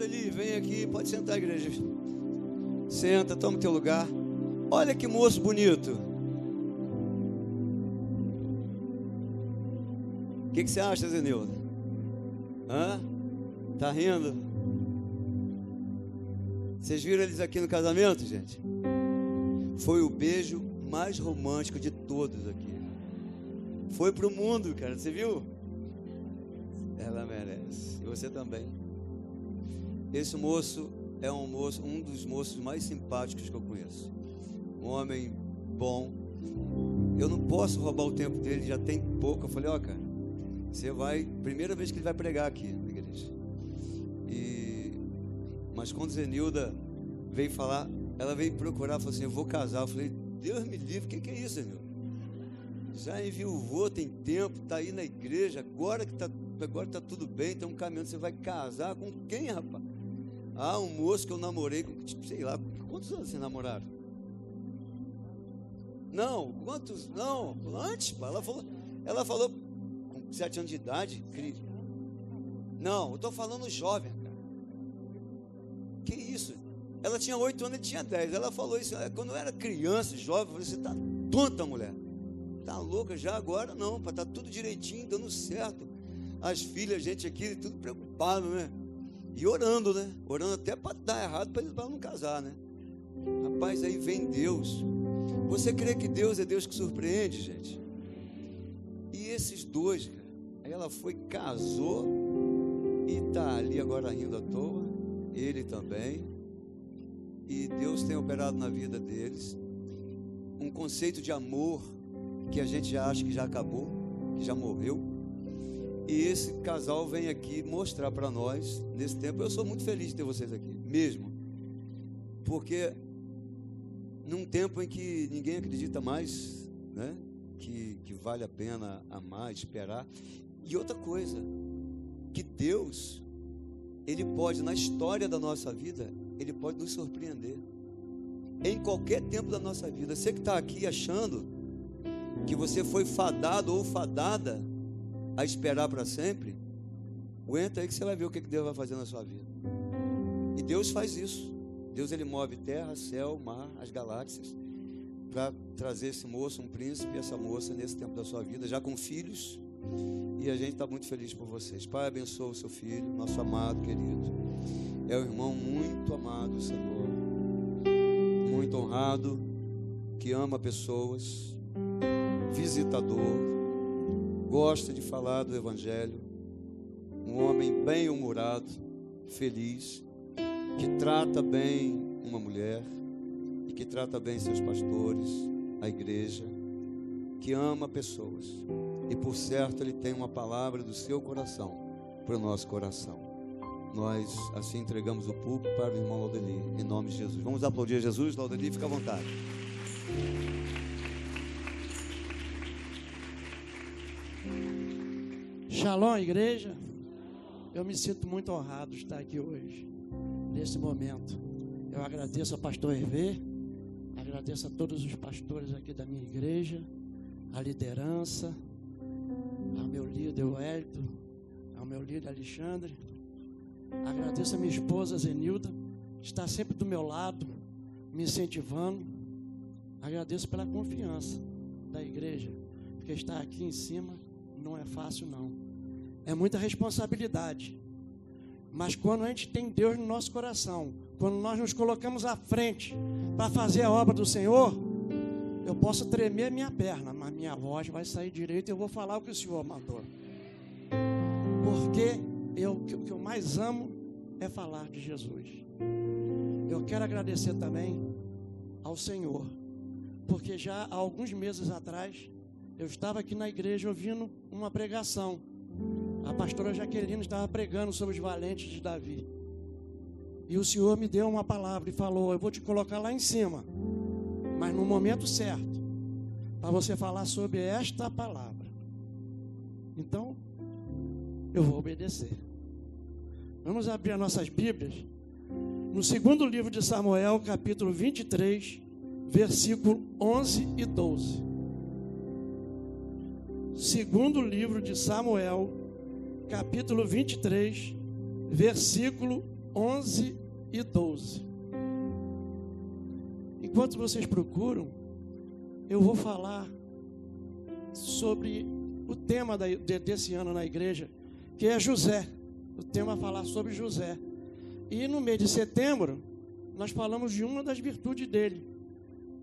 Laudeli, vem aqui, pode sentar, igreja. Senta, toma o teu lugar. Olha que moço bonito. O que você acha, Zenildo? Hã? Tá rindo? Vocês viram eles aqui no casamento, gente? Foi o beijo mais romântico de todos aqui. Foi pro mundo, cara, você viu? Ela merece, e você também. Esse moço é um dos moços mais simpáticos que eu conheço. Um homem bom. Eu não posso roubar o tempo dele, já tem pouco. Eu falei, ó, cara, você vai, primeira vez que ele vai pregar aqui na igreja. Mas quando Zenilda veio falar, ela veio procurar, falou assim, eu vou casar. Eu falei, Deus me livre, o que é isso, Zenilda? Já enviuvou, tem tempo, está aí na igreja, agora que tá tudo bem, tem um caminho, você vai casar com quem, rapaz? Ah, um moço que eu namorei com, sei lá, quantos anos vocês namoraram? Não, quantos? Não, antes, pá, ela falou com 7 anos de idade. Não, eu estou falando jovem, cara. Que isso? Ela tinha 8 anos, ele tinha 10. Ela falou isso, quando eu era criança, jovem, eu falei, você está tonta, mulher. Tá louca já agora? Não, para tá tudo direitinho, dando certo. As filhas, a gente aqui, tudo preocupado, né? E orando, né? Orando até para dar errado, para não casar, né? Rapaz, aí vem Deus. Você crê que Deus é Deus que surpreende, gente? E esses dois, cara, aí ela foi, casou e tá ali agora rindo à toa. Ele também. E Deus tem operado na vida deles um conceito de amor que a gente já acha que já acabou, que já morreu. E esse casal vem aqui mostrar para nós, nesse tempo, eu sou muito feliz de ter vocês aqui, mesmo. Porque num tempo em que ninguém acredita mais, né, que vale a pena amar, esperar. E outra coisa, que Deus, Ele pode, na história da nossa vida, Ele pode nos surpreender. Em qualquer tempo da nossa vida. Você que está aqui achando que você foi fadado ou fadada a esperar para sempre, aguenta aí que você vai ver o que Deus vai fazer na sua vida. E Deus faz isso. Deus, Ele move terra, céu, mar, as galáxias, para trazer esse moço, um príncipe, essa moça nesse tempo da sua vida, já com filhos. E a gente está muito feliz por vocês. Pai, abençoa o seu filho, nosso amado, querido. É um irmão muito amado do Senhor, muito honrado, que ama pessoas, visitador, gosta de falar do Evangelho, um homem bem-humorado, feliz, que trata bem uma mulher e que trata bem seus pastores, a igreja, que ama pessoas. E por certo Ele tem uma palavra do seu coração para o nosso coração. Nós assim entregamos o púlpito para o irmão Laudeli, em nome de Jesus. Vamos aplaudir a Jesus. Laudeli, fica à vontade. Shalom, igreja. Eu me sinto muito honrado de estar aqui hoje, nesse momento. Eu agradeço ao pastor Hervé, agradeço a todos os pastores aqui da minha igreja, a liderança, ao meu líder Wellington, ao meu líder Alexandre. Agradeço a minha esposa Zenilda, que está sempre do meu lado, me incentivando. Agradeço pela confiança da igreja, porque estar aqui em cima não é fácil não. É muita responsabilidade. Mas quando a gente tem Deus no nosso coração, quando nós nos colocamos à frente para fazer a obra do Senhor, eu posso tremer minha perna, mas minha voz vai sair direito e eu vou falar o que o Senhor mandou. Porque o que eu mais amo é falar de Jesus. Eu quero agradecer também ao Senhor, porque já há alguns meses atrás, eu estava aqui na igreja ouvindo uma pregação. A pastora Jaqueline estava pregando sobre os valentes de Davi. E o Senhor me deu uma palavra e falou, eu vou te colocar lá em cima, mas no momento certo, para você falar sobre esta palavra. Então, eu vou obedecer. Vamos abrir as nossas Bíblias no segundo livro de Samuel, capítulo 23, versículo 11 e 12. Segundo livro de Samuel, capítulo 23, versículo 11 e 12. Enquanto vocês procuram, eu vou falar sobre o tema desse ano na igreja, que é José. O tema é falar sobre José. E no mês de setembro, nós falamos de uma das virtudes dele,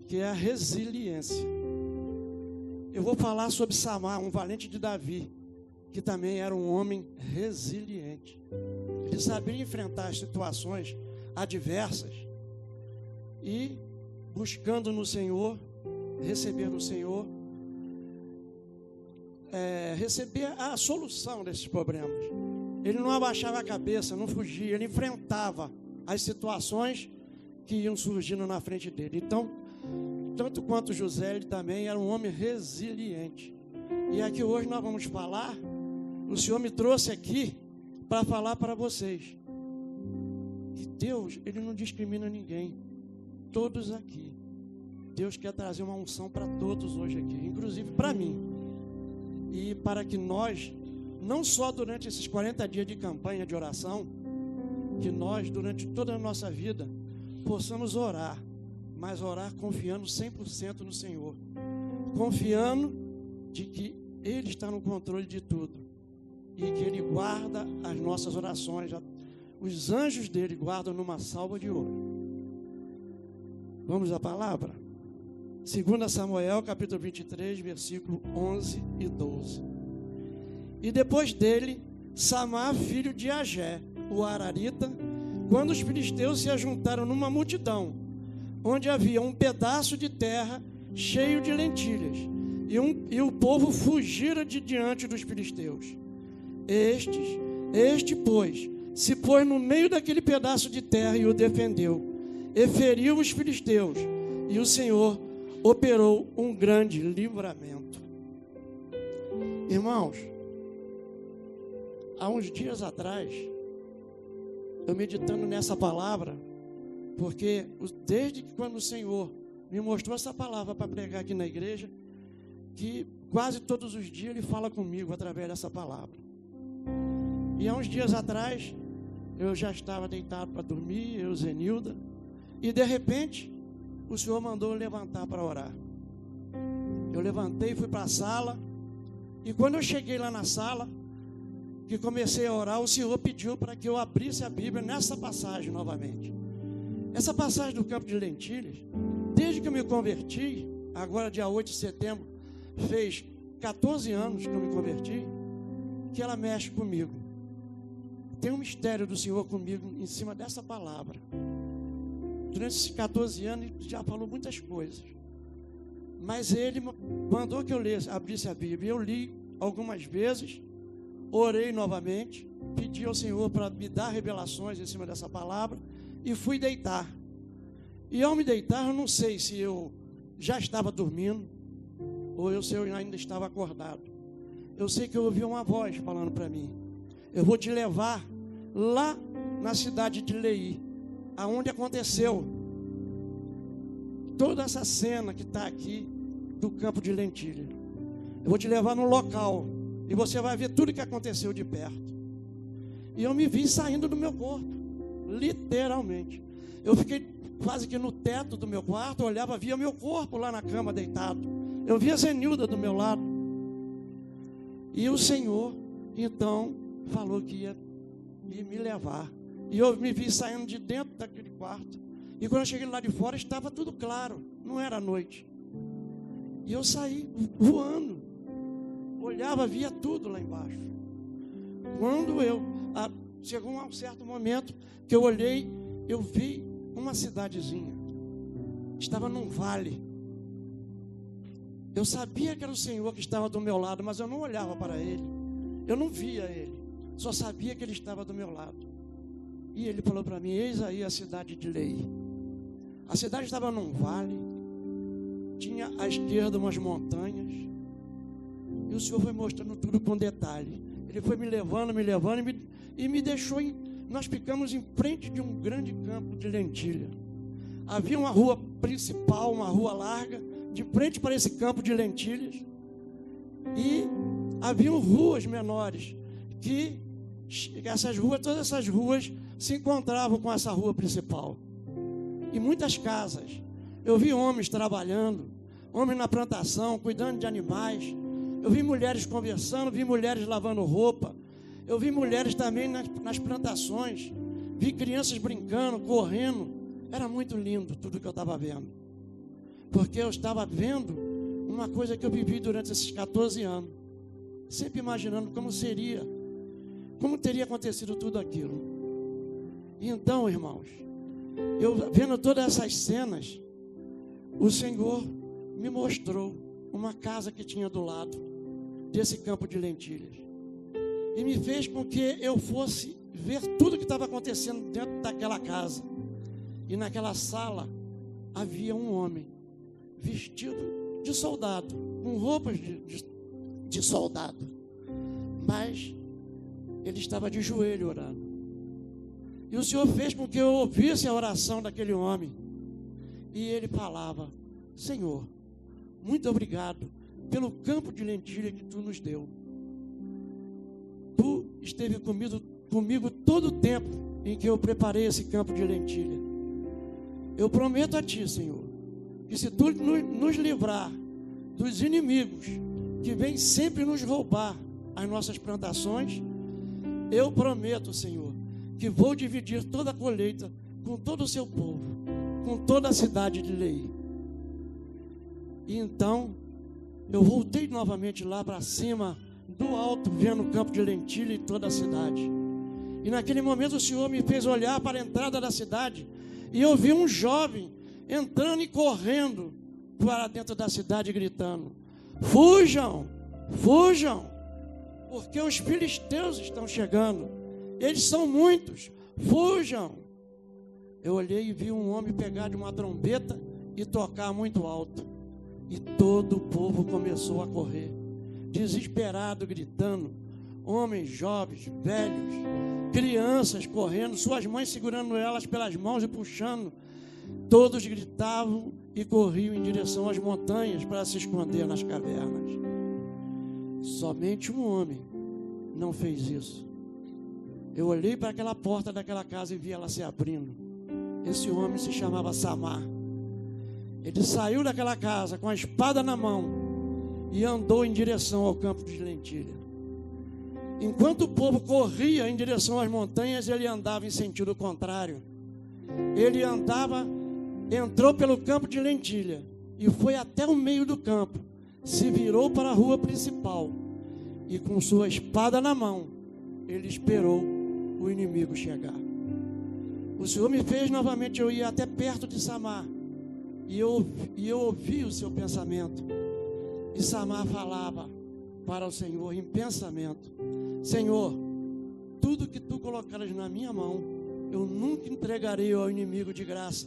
que é a resiliência. Eu vou falar sobre Samar, um valente de Davi, que também era um homem resiliente. Ele sabia enfrentar as situações adversas e, buscando no Senhor, receber do Senhor, receber a solução desses problemas. Ele não abaixava a cabeça, não fugia, ele enfrentava as situações que iam surgindo na frente dele. Então, tanto quanto José, ele também era um homem resiliente. E aqui hoje nós vamos falar, o Senhor me trouxe aqui para falar para vocês que Deus, Ele não discrimina ninguém, todos aqui. Deus quer trazer uma unção para todos hoje aqui, inclusive para mim. E para que nós, não só durante esses 40 dias de campanha de oração, que nós, durante toda a nossa vida, possamos orar, mas orar confiando 100% no Senhor, confiando de que Ele está no controle de tudo e que Ele guarda as nossas orações, os anjos dele guardam numa salva de ouro. Vamos à palavra? 2 Samuel, capítulo 23, versículo 11 e 12. E depois dele, Samar, filho de Agé, o Ararita, quando os filisteus se ajuntaram numa multidão, onde havia um pedaço de terra cheio de lentilhas, e o povo fugira de diante dos filisteus. Este, pois, se pôs no meio daquele pedaço de terra e o defendeu, e feriu os filisteus, e o Senhor operou um grande livramento. Irmãos, há uns dias atrás, eu meditando nessa palavra, porque desde que quando o Senhor me mostrou essa palavra para pregar aqui na igreja, que quase todos os dias Ele fala comigo através dessa palavra. E há uns dias atrás, eu já estava deitado para dormir, eu, Zenilda, e de repente, o Senhor mandou eu levantar para orar. Eu levantei, fui para a sala, e quando eu cheguei lá na sala, que comecei a orar, o Senhor pediu para que eu abrisse a Bíblia nessa passagem novamente. Essa passagem do campo de lentilhas, desde que eu me converti, agora dia 8 de setembro, fez 14 anos que eu me converti, que ela mexe comigo. Tem um mistério do Senhor comigo em cima dessa palavra. Durante esses 14 anos, Ele já falou muitas coisas. Mas Ele mandou que eu abrisse a Bíblia. Eu li algumas vezes, orei novamente, pedi ao Senhor para me dar revelações em cima dessa palavra e fui deitar. E ao me deitar, eu não sei se eu já estava dormindo ou se eu ainda estava acordado. Eu sei que eu ouvi uma voz falando para mim: eu vou te levar lá na cidade de Leí, aonde aconteceu toda essa cena que está aqui do campo de lentilha. Eu vou te levar no local e você vai ver tudo que aconteceu de perto. E eu me vi saindo do meu corpo, literalmente. Eu fiquei quase que no teto do meu quarto, olhava, via meu corpo lá na cama deitado. Eu via a Zenilda do meu lado. E o Senhor, então, falou que ia me levar. E eu me vi saindo de dentro daquele quarto. E quando eu cheguei lá de fora, estava tudo claro, não era noite. E eu saí voando. Olhava, via tudo lá embaixo. Quando chegou um certo momento que eu olhei, eu vi uma cidadezinha. Estava num vale. Eu sabia que era o Senhor que estava do meu lado, mas eu não olhava para Ele. Eu não via Ele. Só sabia que Ele estava do meu lado. E Ele falou para mim: eis aí a cidade de Leí. A cidade estava num vale. Tinha à esquerda umas montanhas. E o Senhor foi mostrando tudo com detalhe. Ele foi me levando e me deixou nós ficamos em frente de um grande campo de lentilha. Havia uma rua principal, uma rua larga, de frente para esse campo de lentilhas. E haviam ruas menores, todas essas ruas se encontravam com essa rua principal. E muitas casas. Eu vi homens trabalhando, homens na plantação, cuidando de animais. Eu vi mulheres conversando, vi mulheres lavando roupa. Eu vi mulheres também nas plantações. Vi crianças brincando, correndo. Era muito lindo tudo que eu estava vendo. Porque eu estava vendo uma coisa que eu vivi durante esses 14 anos. Sempre imaginando como seria, como teria acontecido tudo aquilo. E então, irmãos, eu vendo todas essas cenas, o Senhor me mostrou uma casa que tinha do lado desse campo de lentilhas. E me fez com que eu fosse ver tudo que estava acontecendo dentro daquela casa. E naquela sala havia um homem vestido de soldado, com roupas de soldado. Mas ele estava de joelho orando. E o Senhor fez com que eu ouvisse a oração daquele homem. E ele falava: Senhor, muito obrigado pelo campo de lentilha que tu nos deu. Tu esteve comigo todo o tempo em que eu preparei esse campo de lentilha. Eu prometo a ti, Senhor, que se tu nos livrar dos inimigos que vêm sempre nos roubar as nossas plantações, eu prometo, Senhor, que vou dividir toda a colheita com todo o seu povo, com toda a cidade de Leí. E então eu voltei novamente lá para cima, do alto, vendo o campo de lentilha e toda a cidade. E naquele momento o Senhor me fez olhar para a entrada da cidade, e eu vi um jovem entrando e correndo para dentro da cidade, gritando: fujam, fujam, porque os filisteus estão chegando, eles são muitos, fujam. Eu olhei e vi um homem pegar de uma trombeta e tocar muito alto, e todo o povo começou a correr, desesperado, gritando. Homens, jovens, velhos, crianças correndo, suas mães segurando elas pelas mãos e puxando. Todos gritavam e corriam em direção às montanhas para se esconder nas cavernas. Somente um homem não fez isso. Eu olhei para aquela porta daquela casa e vi ela se abrindo. Esse homem se chamava Samar. Ele saiu daquela casa com a espada na mão e andou em direção ao campo de lentilha. Enquanto o povo corria em direção às montanhas, ele andava em sentido contrário. Ele entrou pelo campo de lentilha e foi até o meio do campo, se virou para a rua principal e com sua espada na mão, ele esperou o inimigo chegar. O Senhor me fez novamente eu ir até perto de Samar, e eu ouvi o seu pensamento. E Samar falava para o Senhor em pensamento: Senhor, tudo que tu colocares na minha mão, eu nunca entregarei ao inimigo de graça.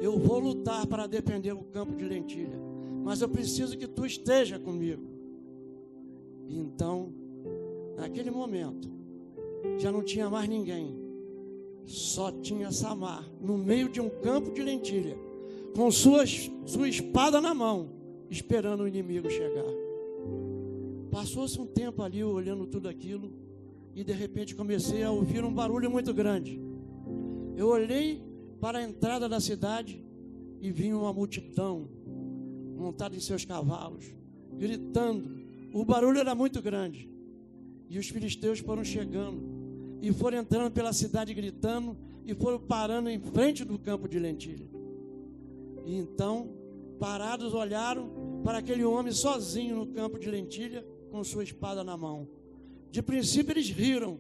Eu vou lutar para defender o campo de lentilha, mas eu preciso que tu esteja comigo. E então, naquele momento, já não tinha mais ninguém, só tinha Samar no meio de um campo de lentilha, com sua espada na mão, esperando o inimigo chegar. Passou-se um tempo ali olhando tudo aquilo, e de repente comecei a ouvir um barulho muito grande. Eu olhei para a entrada da cidade e vi uma multidão montada em seus cavalos, gritando. O barulho era muito grande, e os filisteus foram chegando e foram entrando pela cidade gritando e foram parando em frente do campo de lentilha. E então, parados, olharam para aquele homem sozinho no campo de lentilha, com sua espada na mão. De princípio eles riram,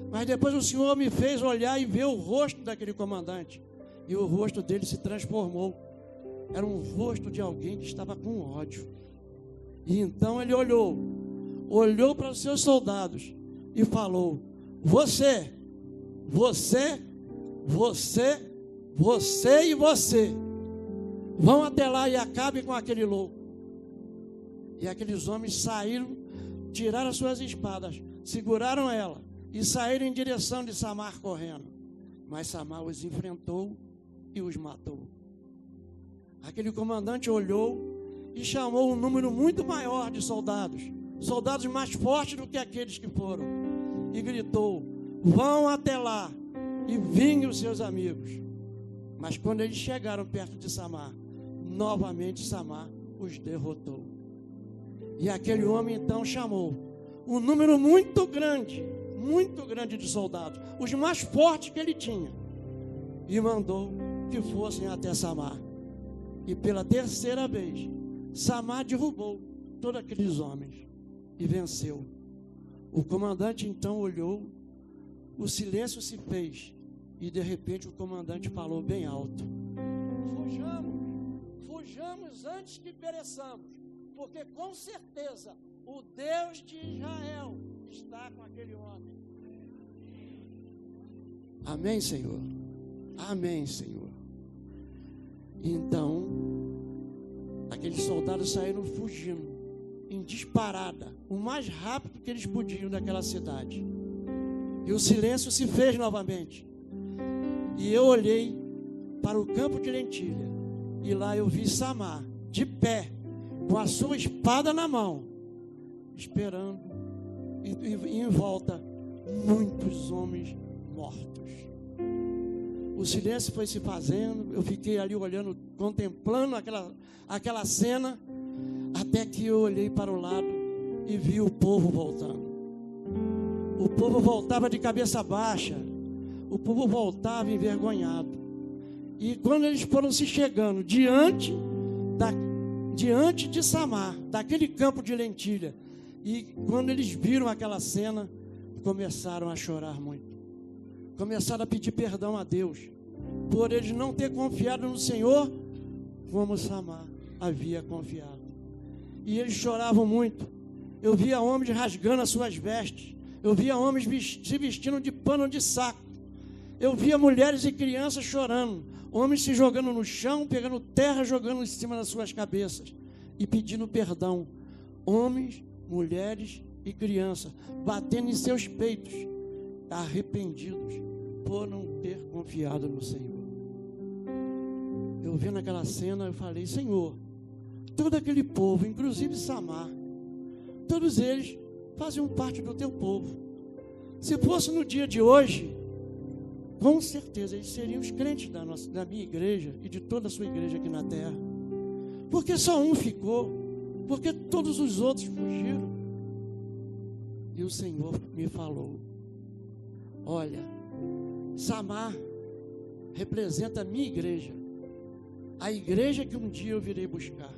mas depois o Senhor me fez olhar e ver o rosto daquele comandante, e o rosto dele se transformou. Era um rosto de alguém que estava com ódio. E então ele olhou para os seus soldados e falou: você e você vão até lá e acabem com aquele louco. E aqueles homens saíram, tiraram as suas espadas, seguraram ela e saíram em direção de Samar correndo. Mas Samar os enfrentou e os matou. Aquele comandante olhou e chamou um número muito maior de soldados mais fortes do que aqueles que foram, e gritou: vão até lá e vinguem os seus amigos. Mas quando eles chegaram perto de Samar, novamente Samar os derrotou. E aquele homem então chamou um número muito grande de soldados, os mais fortes que ele tinha, e mandou que fossem até Samar. E pela terceira vez, Samar derrubou todos aqueles homens e venceu. O comandante então olhou, o silêncio se fez, e de repente o comandante falou bem alto: fujamos antes que pereçamos, porque com certeza o Deus de Israel está com aquele homem. Amém, Senhor? Amém, Senhor. Então, aqueles soldados saíram fugindo, em disparada, o mais rápido que eles podiam daquela cidade. E o silêncio se fez novamente. E eu olhei para o campo de lentilha, e lá eu vi Samar, de pé, com a sua espada na mão, esperando, e em volta, muitos homens mortos. O silêncio foi se fazendo, eu fiquei ali olhando, contemplando aquela cena, até que eu olhei para o lado e vi o povo voltando. O povo voltava de cabeça baixa, o povo voltava envergonhado. E quando eles foram se chegando diante de Samar, daquele campo de lentilha, e quando eles viram aquela cena, começaram a chorar muito. Começaram a pedir perdão a Deus, por eles não ter confiado no Senhor, como Samar havia confiado. E eles choravam muito. Eu via homens rasgando as suas vestes, eu via homens se vestindo de pano de saco, eu via mulheres e crianças chorando, homens se jogando no chão, pegando terra, jogando em cima das suas cabeças e pedindo perdão. Homens, mulheres e crianças batendo em seus peitos, arrependidos por não ter confiado no Senhor. Eu vi naquela cena, eu falei: Senhor, todo aquele povo, inclusive Samar, todos eles faziam parte do teu povo. Se fosse no dia de hoje, com certeza eles seriam os crentes da minha igreja e de toda a sua igreja aqui na terra. Porque só um ficou, porque todos os outros fugiram. E o Senhor me falou: olha, Samar representa a minha igreja, a igreja que um dia eu virei buscar.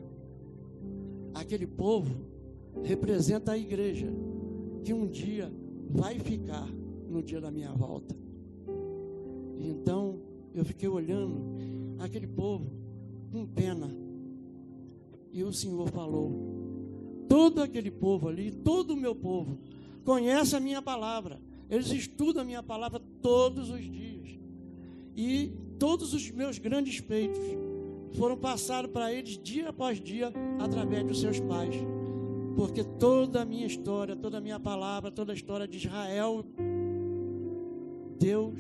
Aquele povo representa a igreja que um dia vai ficar no dia da minha volta. Então eu fiquei olhando aquele povo com pena, e o Senhor falou: todo aquele povo ali, todo o meu povo conhece a minha palavra, eles estudam a minha palavra todos os dias, e todos os meus grandes feitos foram passados para eles dia após dia através dos seus pais, porque toda a minha história, toda a minha palavra, toda a história de Israel, Deus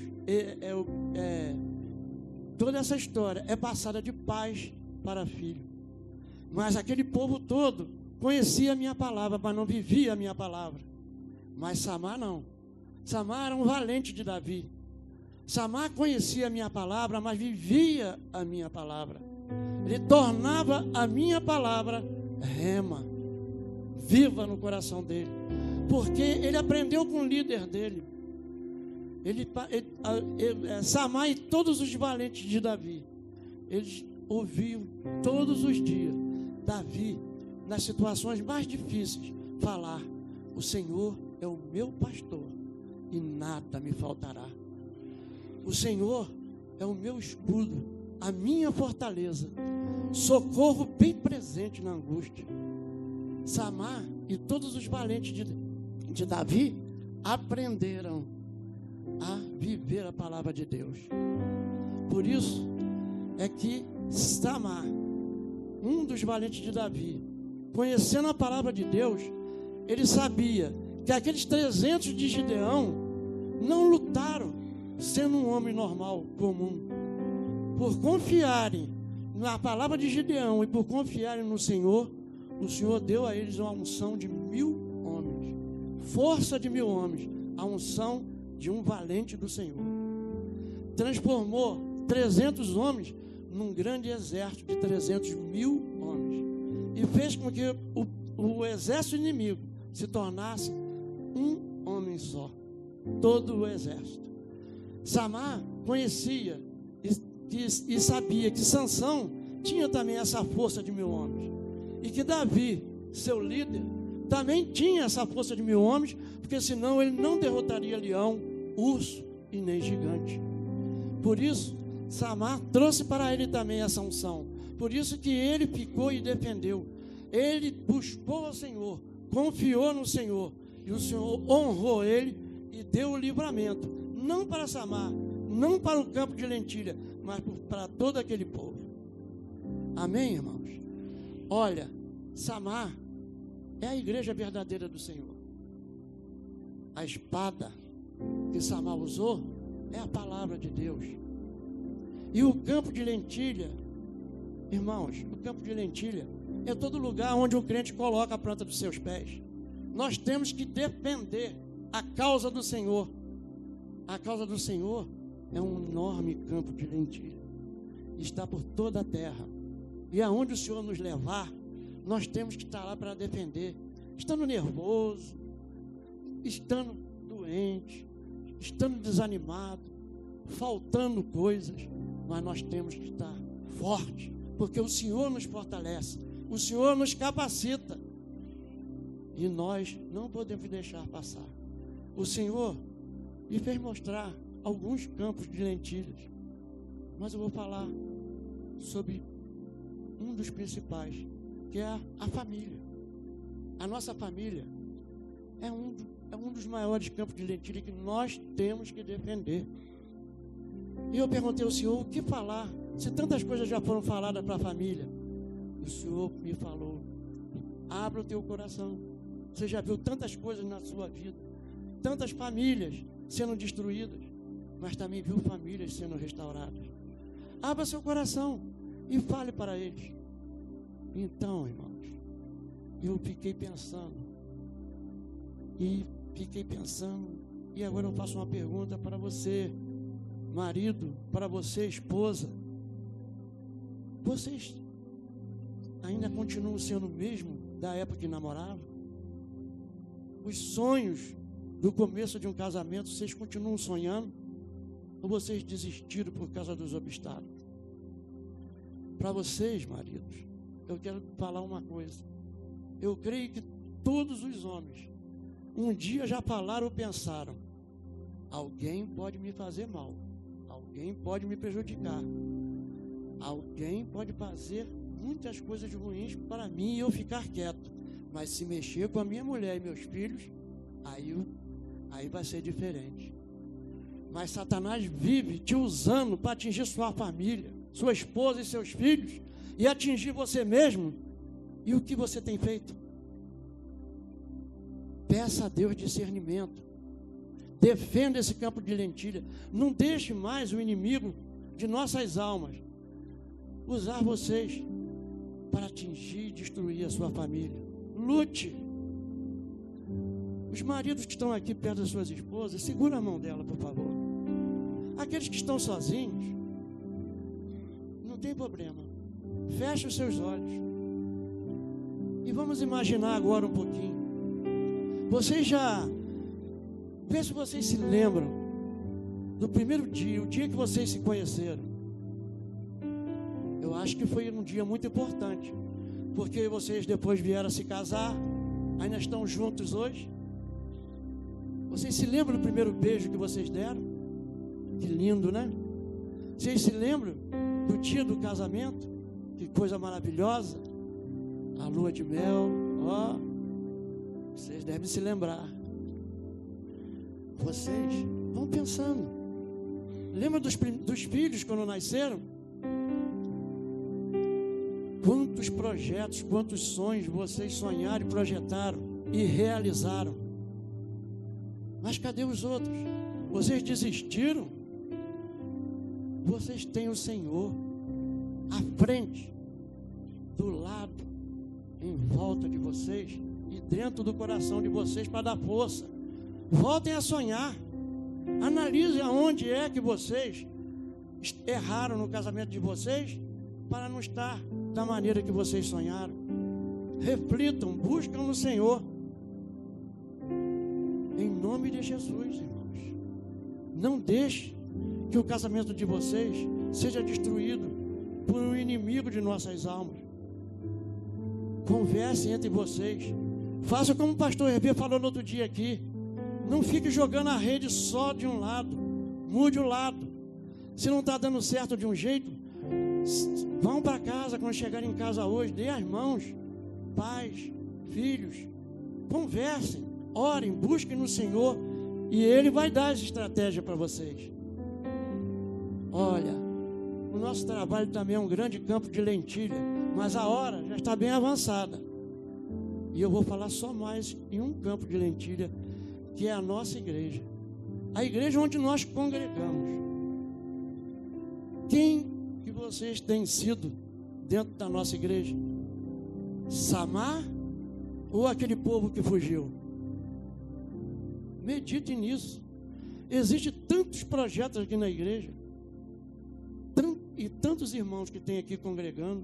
toda essa história é passada de pais para filho. Mas aquele povo todo conhecia a minha palavra, mas não vivia a minha palavra. Mas Samar não. Samar era um valente de Davi. Samar conhecia a minha palavra, mas vivia a minha palavra. Ele tornava a minha palavra rema, viva no coração dele, porque ele aprendeu com o líder dele. Samar e todos os valentes de Davi, eles ouviam todos os dias Davi, nas situações mais difíceis, falar: o Senhor é o meu pastor e nada me faltará. O Senhor é o meu escudo, a minha fortaleza, socorro bem presente na angústia. Samar e todos os valentes de Davi aprenderam a viver a palavra de Deus. Por isso é que Samar, um dos valentes de Davi, conhecendo a palavra de Deus, ele sabia que aqueles 300 de Gideão não lutaram sendo um homem normal, comum. Por confiarem na palavra de Gideão e por confiarem no Senhor, o Senhor deu a eles uma unção de 1000 homens, força de 1000 homens, a unção de um valente do Senhor. transformou 300 homens num grande exército de 300.000 homens. E fez com que o exército inimigo se tornasse um homem só. Todo o exército. Samar conhecia e sabia que Sansão tinha também essa força de 1.000 homens. E que Davi, seu líder, também tinha essa força de 1.000 homens, porque senão ele não derrotaria leão, urso e nem gigante. Por isso, Samar trouxe para ele também essa unção. Por isso que ele ficou e defendeu. Ele buscou ao Senhor, confiou no Senhor, e o Senhor honrou ele e deu o livramento, não para Samar, não para o campo de lentilha, mas para todo aquele povo. Amém, irmãos? Olha, Samar é a igreja verdadeira do Senhor. A espada que Samar usou é a palavra de Deus. E o campo de lentilha, irmãos, o campo de lentilha é todo lugar onde um crente coloca a planta dos seus pés. Nós temos que defender a causa do Senhor. A causa do Senhor é um enorme campo de lentilha. Está por toda a terra. E aonde o Senhor nos levar, nós temos que estar lá para defender. Estando nervoso, estando doente, estando desanimado, faltando coisas, mas nós temos que estar forte, porque o Senhor nos fortalece, o Senhor nos capacita, e nós não podemos deixar passar. O Senhor me fez mostrar alguns campos de lentilhas, mas eu vou falar sobre um dos principais, que é a família. A nossa família é um dos maiores campos de lentilha que nós temos que defender. E eu perguntei ao Senhor, o que falar? Se tantas coisas já foram faladas para a família. O Senhor me falou, abra o teu coração. Você já viu tantas coisas na sua vida, tantas famílias sendo destruídas, mas também viu famílias sendo restauradas. Abra seu coração e fale para eles. Então, irmãos, eu fiquei pensando, e agora eu faço uma pergunta para você, marido, para você, esposa. Vocês ainda continuam sendo o mesmo da época que namoravam? Os sonhos do começo de um casamento, vocês continuam sonhando? Ou vocês desistiram por causa dos obstáculos? Para vocês, maridos, eu quero falar uma coisa. Eu creio que todos os homens um dia já falaram ou pensaram: alguém pode me fazer mal, alguém pode me prejudicar, alguém pode fazer muitas coisas ruins para mim e eu ficar quieto, mas se mexer com a minha mulher e meus filhos, aí vai ser diferente. Mas Satanás vive te usando para atingir sua família, sua esposa e seus filhos, e atingir você mesmo. E o que você tem feito? Peça a Deus discernimento. Defenda esse campo de lentilha. Não deixe mais o inimigo de nossas almas usar vocês para atingir e destruir a sua família. Lute. Os maridos que estão aqui perto das suas esposas, segura a mão dela, por favor. Aqueles que estão sozinhos, não tem problema. Feche os seus olhos. E vamos imaginar agora um pouquinho. Vocês já... Vê se vocês se lembram do primeiro dia, o dia que vocês se conheceram. Eu acho que foi um dia muito importante, porque vocês depois vieram a se casar, ainda estão juntos hoje. Vocês se lembram do primeiro beijo que vocês deram? Que lindo, né? Vocês se lembram do dia do casamento? Que coisa maravilhosa. A lua de mel, ó. Vocês devem se lembrar. Vocês vão pensando. Lembra dos filhos quando nasceram? Quantos projetos, quantos sonhos vocês sonharam e projetaram e realizaram. Mas cadê os outros? Vocês desistiram? Vocês têm o Senhor à frente, do lado, em volta de vocês e dentro do coração de vocês para dar força. Voltem a sonhar. Analisem aonde é que vocês erraram no casamento de vocês para não estar da maneira que vocês sonharam. Reflitam, buscam no Senhor. Em nome de Jesus, irmãos. Não deixe que o casamento de vocês seja destruído por um inimigo de nossas almas. Conversem entre vocês. Faça como o pastor Hervé falou no outro dia aqui. Não fique jogando a rede só de um lado. Mude o lado. Se não está dando certo de um jeito, vão para casa quando chegarem em casa hoje. Dê as mãos. Pais, filhos. Conversem, orem, busquem no Senhor. E Ele vai dar as estratégias para vocês. Olha, o nosso trabalho também é um grande campo de lentilha. Mas a hora já está bem avançada. E eu vou falar só mais em um campo de lentilha, que é a nossa igreja. A igreja onde nós congregamos. Quem que vocês têm sido dentro da nossa igreja? Samar ou aquele povo que fugiu? Medite nisso. Existem tantos projetos aqui na igreja. E tantos irmãos que tem aqui congregando.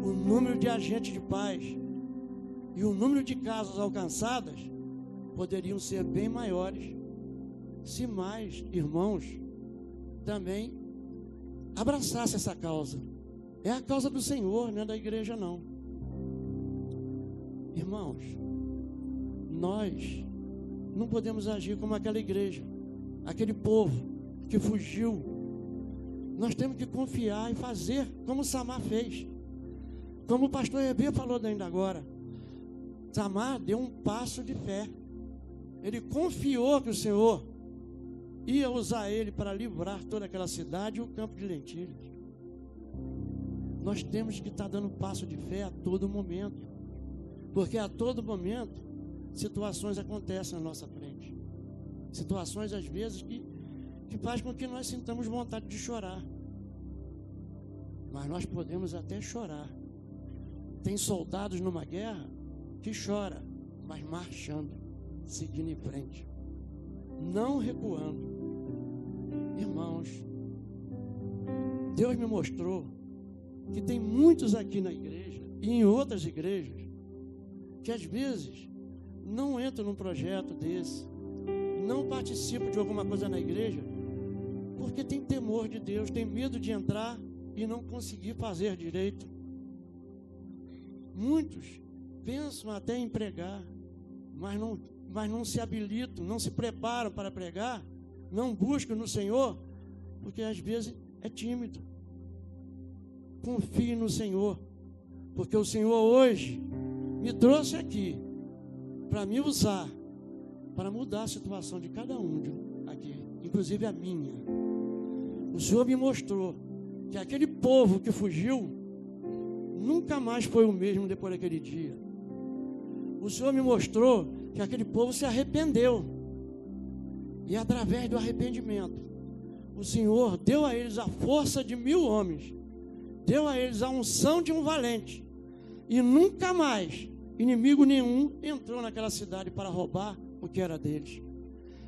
O número de agentes de paz e o número de casas alcançadas poderiam ser bem maiores se mais irmãos também abraçassem essa causa. É a causa do Senhor, não é da igreja não. Irmãos, nós não podemos agir como aquela igreja, aquele povo que fugiu. Nós temos que confiar e fazer como Samar fez. Como o pastor Hervé falou ainda agora. Samar deu um passo de fé. Ele confiou que o Senhor ia usar ele para livrar toda aquela cidade e o campo de lentilhas. Nós temos que estar dando passo de fé a todo momento. Porque a todo momento situações acontecem na nossa frente. Situações às vezes que faz com que nós sintamos vontade de chorar. Mas nós podemos até chorar. Tem soldados numa guerra que chora, mas marchando, seguindo em frente, não recuando. Irmãos, Deus me mostrou que tem muitos aqui na igreja e em outras igrejas que às vezes não entram num projeto desse, não participam de alguma coisa na igreja porque tem temor de Deus, tem medo de entrar e não conseguir fazer direito. Muitos pensam até em pregar, mas não se habilitam, não se preparam para pregar, não buscam no Senhor, porque às vezes é tímido. Confie no Senhor, porque o Senhor hoje me trouxe aqui para me usar, para mudar a situação de cada um aqui, inclusive a minha. O Senhor me mostrou que aquele povo que fugiu nunca mais foi o mesmo depois daquele dia. O Senhor me mostrou que aquele povo se arrependeu. E através do arrependimento, o Senhor deu a eles a força de 1000 homens. Deu a eles a unção de um valente. E nunca mais, inimigo nenhum, entrou naquela cidade para roubar o que era deles.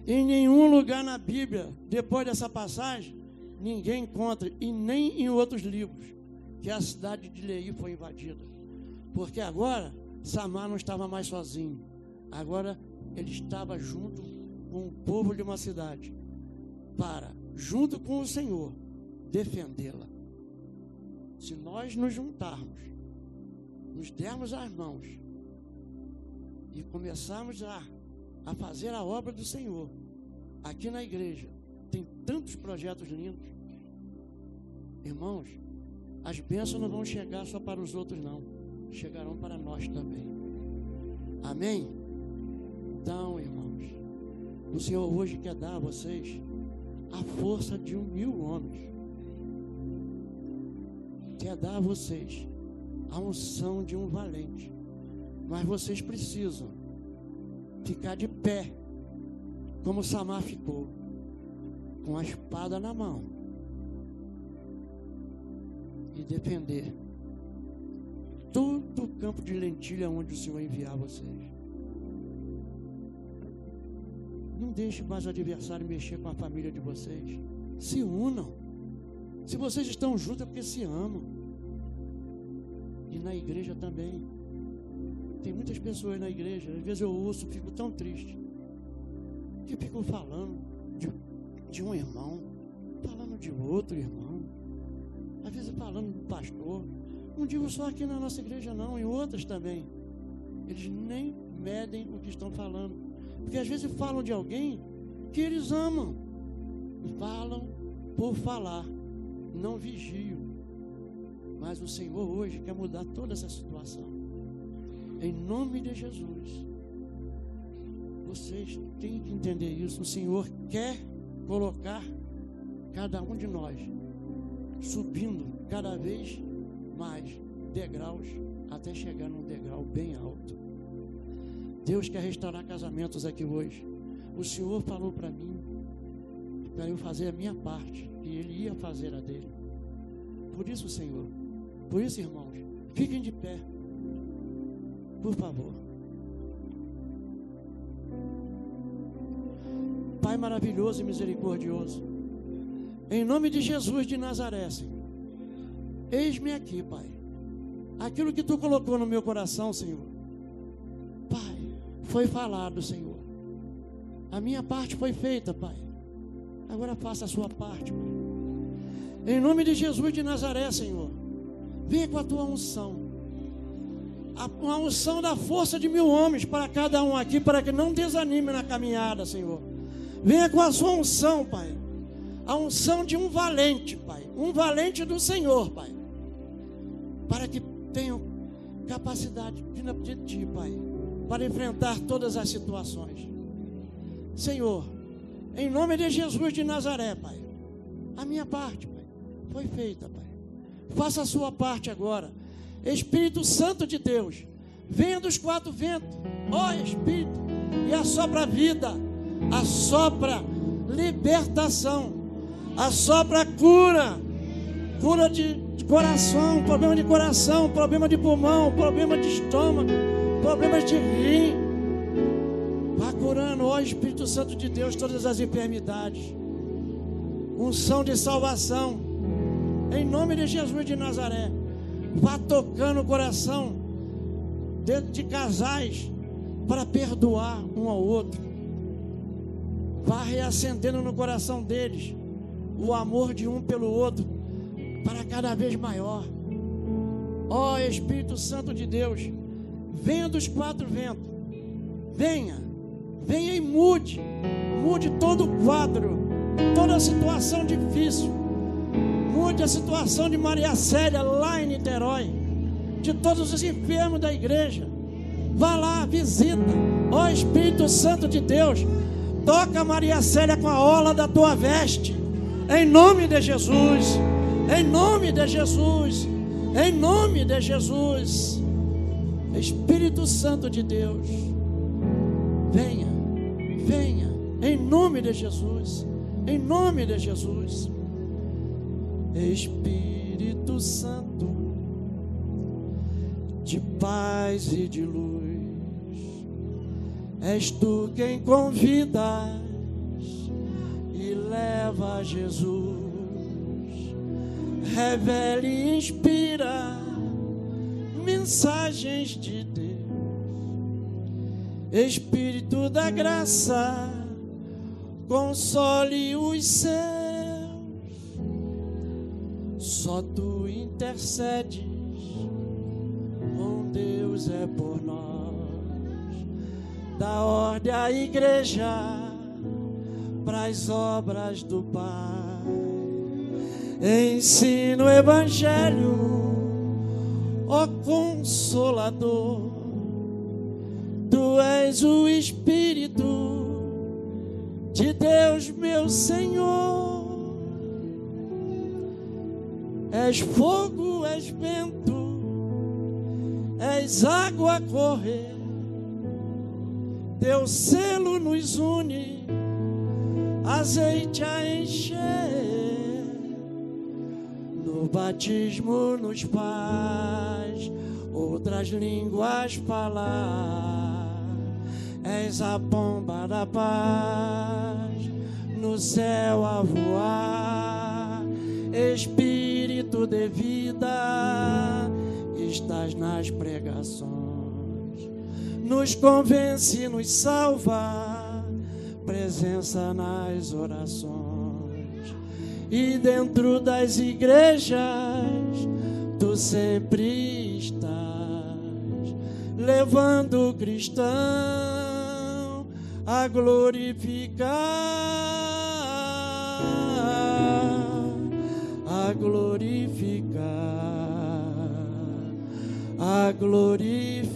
Em nenhum lugar na Bíblia, depois dessa passagem, ninguém encontra, e nem em outros livros, que a cidade de Leí foi invadida. Porque agora, Samar não estava mais sozinho. Agora, ele estava junto com o povo de uma cidade, para, junto com o Senhor, defendê-la. Se nós nos juntarmos, nos dermos as mãos, e começarmos a fazer a obra do Senhor, aqui na igreja, tem tantos projetos lindos. Irmãos, as bênçãos não vão chegar só para os outros não, chegarão para nós também. Amém? Então, irmãos, o Senhor hoje quer dar a vocês a força de 1000 homens. Quer dar a vocês a unção de um valente. Mas vocês precisam ficar de pé, como Samar ficou, com a espada na mão, e defender todo o campo de lentilha onde o Senhor enviar vocês. Não deixe mais o adversário mexer com a família de vocês. Se unam. Se vocês estão juntos é porque se amam. E na igreja também. Tem muitas pessoas na igreja, às vezes eu ouço, fico tão triste, que ficam falando de um irmão, falando de outro irmão, às vezes falando do pastor. Não digo só aqui na nossa igreja não, em outras também. Eles nem medem o que estão falando, porque às vezes falam de alguém que eles amam, falam por falar, não vigiam. Mas o Senhor hoje quer mudar toda essa situação. Em nome de Jesus, vocês têm que entender isso. O Senhor quer colocar cada um de nós subindo cada vez mais degraus até chegar num degrau bem alto. Deus quer restaurar casamentos aqui hoje. O Senhor falou para mim para eu fazer a minha parte e Ele ia fazer a dele. Por isso, Senhor, por isso, irmãos, fiquem de pé, por favor. Pai maravilhoso e misericordioso, em nome de Jesus de Nazaré, Senhor, eis-me aqui, Pai. Aquilo que Tu colocou no meu coração, Senhor, Pai, foi falado, Senhor. A minha parte foi feita, Pai. Agora faça a sua parte, Pai. Em nome de Jesus de Nazaré, Senhor, venha com a Tua unção. Uma unção da força de 1000 homens para cada um aqui, para que não desanime na caminhada, Senhor. Venha com a sua unção, Pai. A unção de um valente, Pai. Um valente do Senhor, Pai. Para que tenham capacidade de Ti, Pai, para enfrentar todas as situações. Senhor, em nome de Jesus de Nazaré, Pai, a minha parte, Pai, foi feita, Pai. Faça a sua parte agora. Espírito Santo de Deus, venha dos 4 ventos, ó Espírito, e assopra a vida, assopra libertação, assopra cura de coração, problema de coração, problema de pulmão, problema de estômago, problemas de rim. Vá curando, ó Espírito Santo de Deus, todas as enfermidades. Unção de salvação, em nome de Jesus de Nazaré. Vá tocando o coração de casais para perdoar um ao outro. Vá reacendendo no coração deles o amor de um pelo outro para cada vez maior. Ó Espírito Santo de Deus, venha dos 4 ventos. Venha e mude todo o quadro, toda a situação difícil. Mude a situação de Maria Célia lá em Niterói, de todos os enfermos da igreja. Vá lá, visita, ó Espírito Santo de Deus, toca Maria Célia com a orla da Tua veste, em nome de Jesus, em nome de Jesus, em nome de Jesus. Espírito Santo de Deus, venha, em nome de Jesus, em nome de Jesus. Espírito Santo, de paz e de luz, és Tu quem convidas e leva a Jesus, revela e inspira mensagens de Deus. Espírito da graça, console os seus. Só Tu intercedes, com Deus é por nós. Dá ordem à igreja para as obras do Pai. Ensina o Evangelho, ó Consolador. Tu és o Espírito de Deus, meu Senhor. És fogo, és vento, és água a correr. Teu selo nos une, azeite a encher. No batismo nos faz outras línguas falar. És a pomba da paz, no céu a voar. Espírito de vida, estás nas pregações, nos convence, nos salva, presença nas orações, e dentro das igrejas tu sempre estás, levando o cristão a glorificar, a glorificar, a glorificar.